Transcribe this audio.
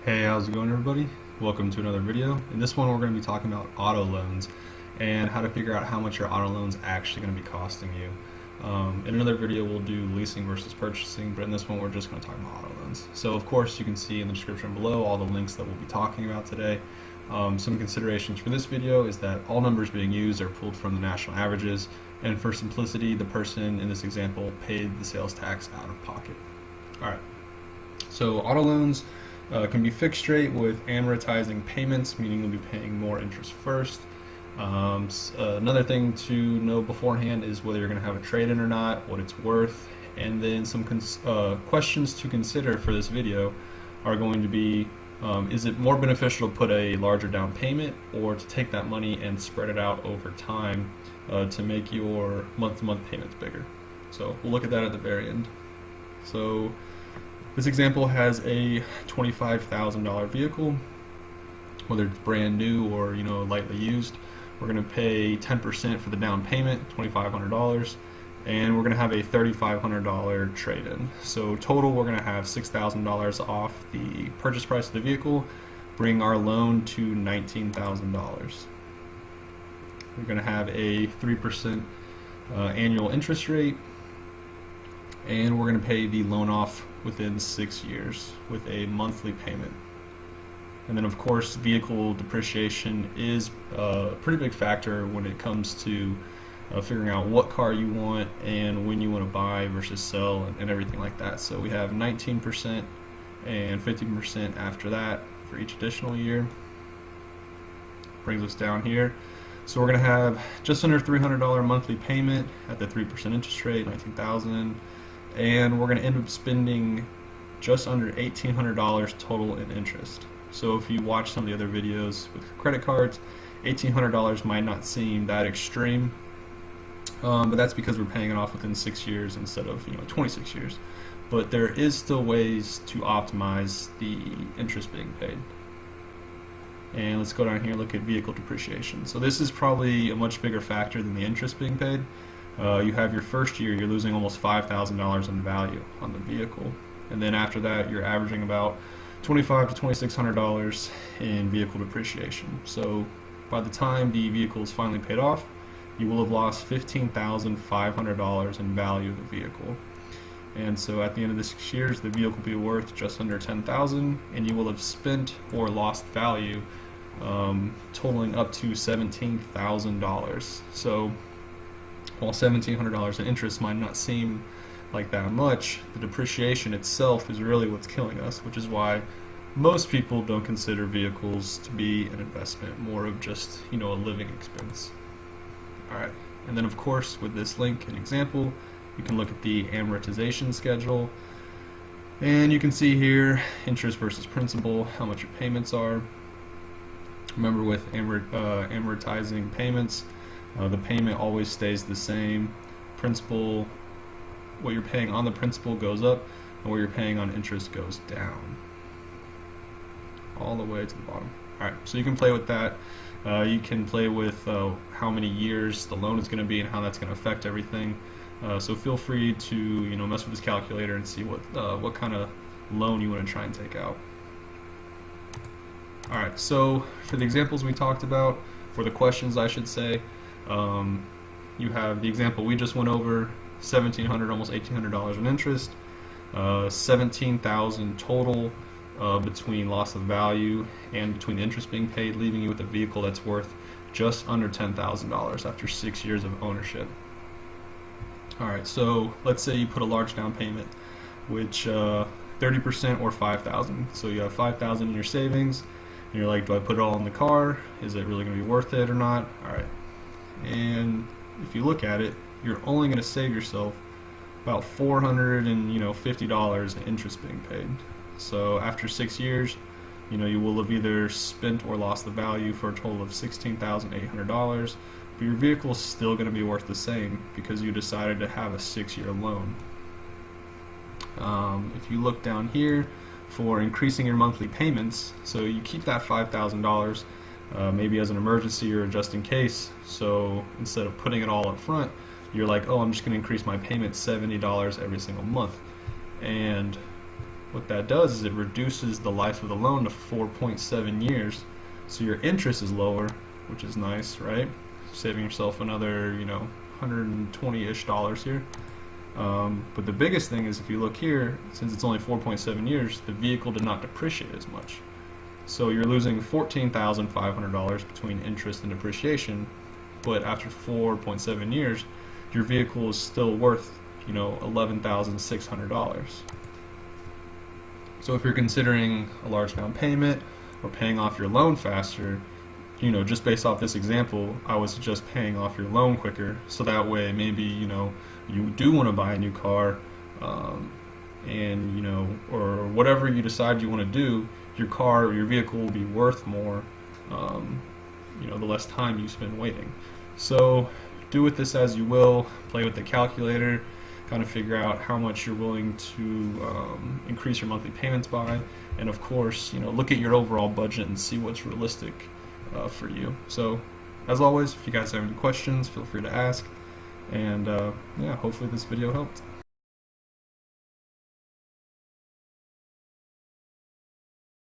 Hey, how's it going everybody? Welcome to another video. In this one we're going to be talking about auto loans and how to figure out how much your auto loan is actually going to be costing you. In another video we'll do leasing versus purchasing, but in this one we're just going to talk about auto loans. So of course you can see in the description below all the links that we'll be talking about today. Some considerations for this video is that all numbers being used are pulled from the national averages, and for simplicity the person in this example paid the sales tax out of pocket. Alright, so auto loans can be fixed rate with amortizing payments, meaning you'll be paying more interest first. Another thing to know beforehand is whether you're going to have a trade-in or not, what it's worth, and then some questions to consider for this video are going to be, is it more beneficial to put a larger down payment or to take that money and spread it out over time to make your month-to-month payments bigger? So we'll look at that at the very end. So this example has a $25,000 vehicle, whether it's brand new or lightly used. We're going to pay 10% for the down payment, $2,500, and we're going to have a $3,500 trade-in. So total we're going to have $6,000 off the purchase price of the vehicle, bring our loan to $19,000. We're going to have a 3% annual interest rate, and we're going to pay the loan off within 6 years with a monthly payment. And then of course vehicle depreciation is a pretty big factor when it comes to figuring out what car you want and when you want to buy versus sell and everything like that. So we have 19% and 15% after that for each additional year. Brings us down here. So we're going to have just under $300 monthly payment at the 3% interest rate, $19,000, and we're going to end up spending just under $1,800 total in interest. So if you watch some of the other videos with credit cards, $1,800 might not seem that extreme, but that's because we're paying it off within 6 years instead of 26 years. But there is still ways to optimize the interest being paid. And let's go down here and look at vehicle depreciation. So this is probably a much bigger factor than the interest being paid. You have your first year, you're losing almost $5,000 in value on the vehicle, and then after that you're averaging about $2,500 to $2,600 in vehicle depreciation. So by the time the vehicle is finally paid off, you will have lost $15,500 in value of the vehicle. And so at the end of the 6 years, the vehicle will be worth just under $10,000, and you will have spent or lost value totaling up to $17,000. So while $1,700 in interest might not seem like that much, the depreciation itself is really what's killing us, which is why most people don't consider vehicles to be an investment, more of just a living expense. Alright, and then of course with this link and example you can look at the amortization schedule, and you can see here interest versus principal, how much your payments are. Remember with amortizing payments, the payment always stays the same. Principal, what you're paying on the principal goes up, and what you're paying on interest goes down, all the way to the bottom. Alright, so you can play with that. You can play with how many years the loan is going to be and how that's going to affect everything. So feel free to mess with this calculator and see what kind of loan you want to try and take out. Alright, so for the examples we talked about, or the questions I should say, you have the example we just went over, $1,700, almost $1,800 in interest, $17,000 total between loss of value and between the interest being paid, leaving you with a vehicle that's worth just under $10,000 after 6 years of ownership. Alright, so let's say you put a large down payment, which 30% or $5,000. So you have $5,000 in your savings, and you're like, do I put it all in the car? Is it really going to be worth it or not? Alright, and if you look at it, you're only going to save yourself about $450 in interest being paid. So after 6 years, you will have either spent or lost the value for a total of $16,800, but your vehicle is still going to be worth the same because you decided to have a 6-year loan. If you look down here for increasing your monthly payments, so you keep that $5,000 maybe as an emergency or just in case. So instead of putting it all up front, you're like, oh, I'm just going to increase my payment $70 every single month. And what that does is it reduces the life of the loan to 4.7 years. So your interest is lower, which is nice, right? Saving yourself another, $120-ish here. But the biggest thing is, if you look here, since it's only 4.7 years, the vehicle did not depreciate as much. So you're losing $14,500 between interest and depreciation, but after 4.7 years, your vehicle is still worth, $11,600. So if you're considering a large down payment or paying off your loan faster, just based off this example, I would suggest paying off your loan quicker, so that way maybe, you do want to buy a new car, and, or whatever you decide you want to do, your car or your vehicle will be worth more, the less time you spend waiting. So do with this as you will, play with the calculator, kind of figure out how much you're willing to increase your monthly payments by, and of course, look at your overall budget and see what's realistic for you. So as always, if you guys have any questions, feel free to ask, and hopefully this video helped.